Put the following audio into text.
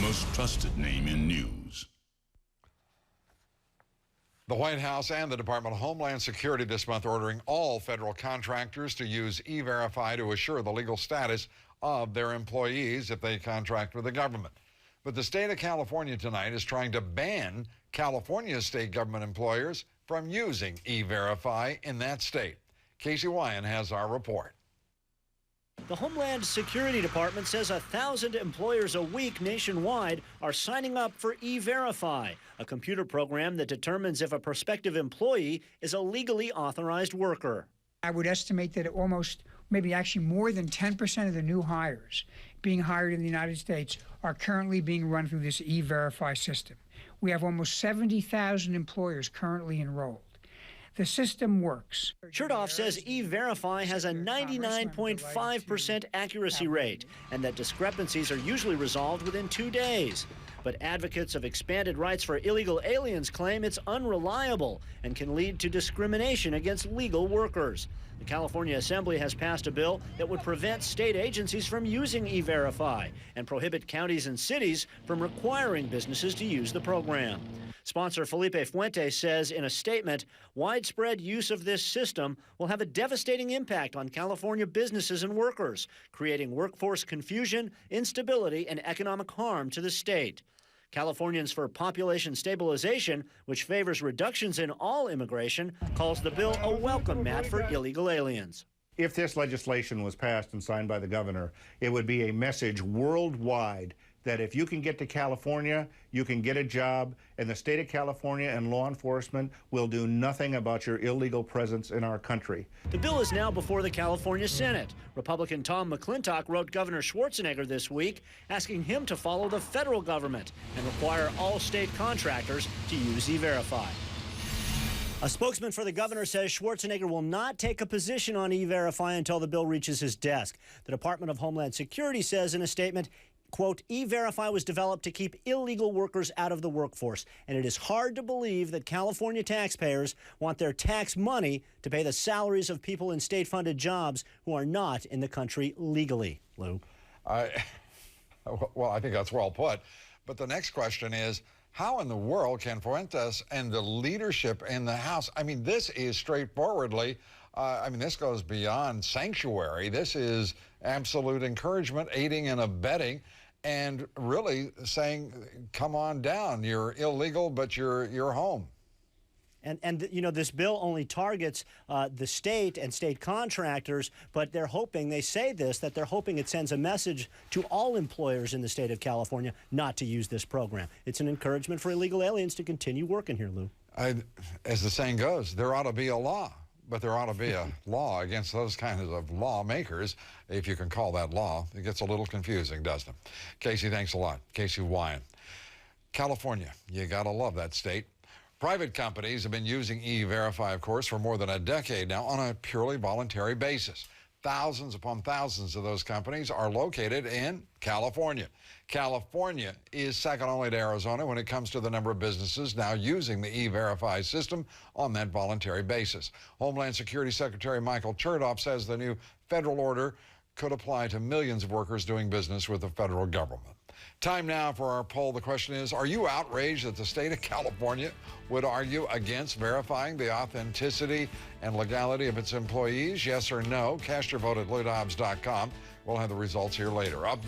most trusted name in news. The White House and the Department of Homeland Security this month ordering all federal contractors to use E-Verify to assure the legal status of their employees if they contract with the government. But the state of California tonight is trying to ban California state government employers from using E-Verify in that state. Casey Wyan has our report. The Homeland Security Department says 1,000 employers a week nationwide are signing up for E-Verify, a computer program that determines if a prospective employee is a legally authorized worker. I would estimate that almost, maybe actually more than 10% of the new hires being hired in the United States are currently being run through this E-Verify system. We have almost 70,000 employers currently enrolled. The system works. Chertoff says E-Verify has a 99.5% accuracy rate and that discrepancies are usually resolved within 2 days. But advocates of expanded rights for illegal aliens claim it's unreliable and can lead to discrimination against legal workers. The California Assembly has passed a bill that would prevent state agencies from using E-Verify and prohibit counties and cities from requiring businesses to use the program. Sponsor Felipe Fuentes says in a statement, widespread use of this system will have a devastating impact on California businesses and workers, creating workforce confusion, instability, and economic harm to the state. Californians for Population Stabilization, which favors reductions in all immigration, calls the bill a welcome mat for illegal aliens. If this legislation was passed and signed by the governor, it would be a message worldwide that if you can get to California, you can get a job, and the state of California and law enforcement will do nothing about your illegal presence in our country. The bill is now before the California Senate. Republican Tom McClintock wrote Governor Schwarzenegger this week, asking him to follow the federal government and require all state contractors to use E-Verify. A spokesman for the governor says Schwarzenegger will not take a position on E-Verify until the bill reaches his desk. The Department of Homeland Security says in a statement, quote, E-Verify was developed to keep illegal workers out of the workforce, and it is hard to believe that California taxpayers want their tax money to pay the salaries of people in state-funded jobs who are not in the country legally. Lou? Well, I think that's well put. But the next question is, how in the world can Fuentes and the leadership in the House, I mean, this is straightforwardly, this goes beyond sanctuary. This is absolute encouragement, aiding and abetting, and really saying, come on down. You're illegal, but you're home. And you know, this bill only targets the state and state contractors, but they're hoping, they say this, that they're hoping it sends a message to all employers in the state of California not to use this program. It's an encouragement for illegal aliens to continue working here, Lou. As the saying goes, there ought to be a law. But there ought to be a law against those kinds of lawmakers, if you can call that law. It gets a little confusing, doesn't it? Casey, thanks a lot. Casey Wyan. California, you got to love that state. Private companies have been using E-Verify, of course, for more than a decade now on a purely voluntary basis. Thousands upon thousands of those companies are located in California. California is second only to Arizona when it comes to the number of businesses now using the E-Verify system on that voluntary basis. Homeland Security Secretary Michael Chertoff says the new federal order could apply to millions of workers doing business with the federal government. Time now for our poll. The question is, are you outraged that the state of California would argue against verifying the authenticity and legality of its employees? Yes or no? Cast your vote at LouDobbs.com. We'll have the results here later. Up next.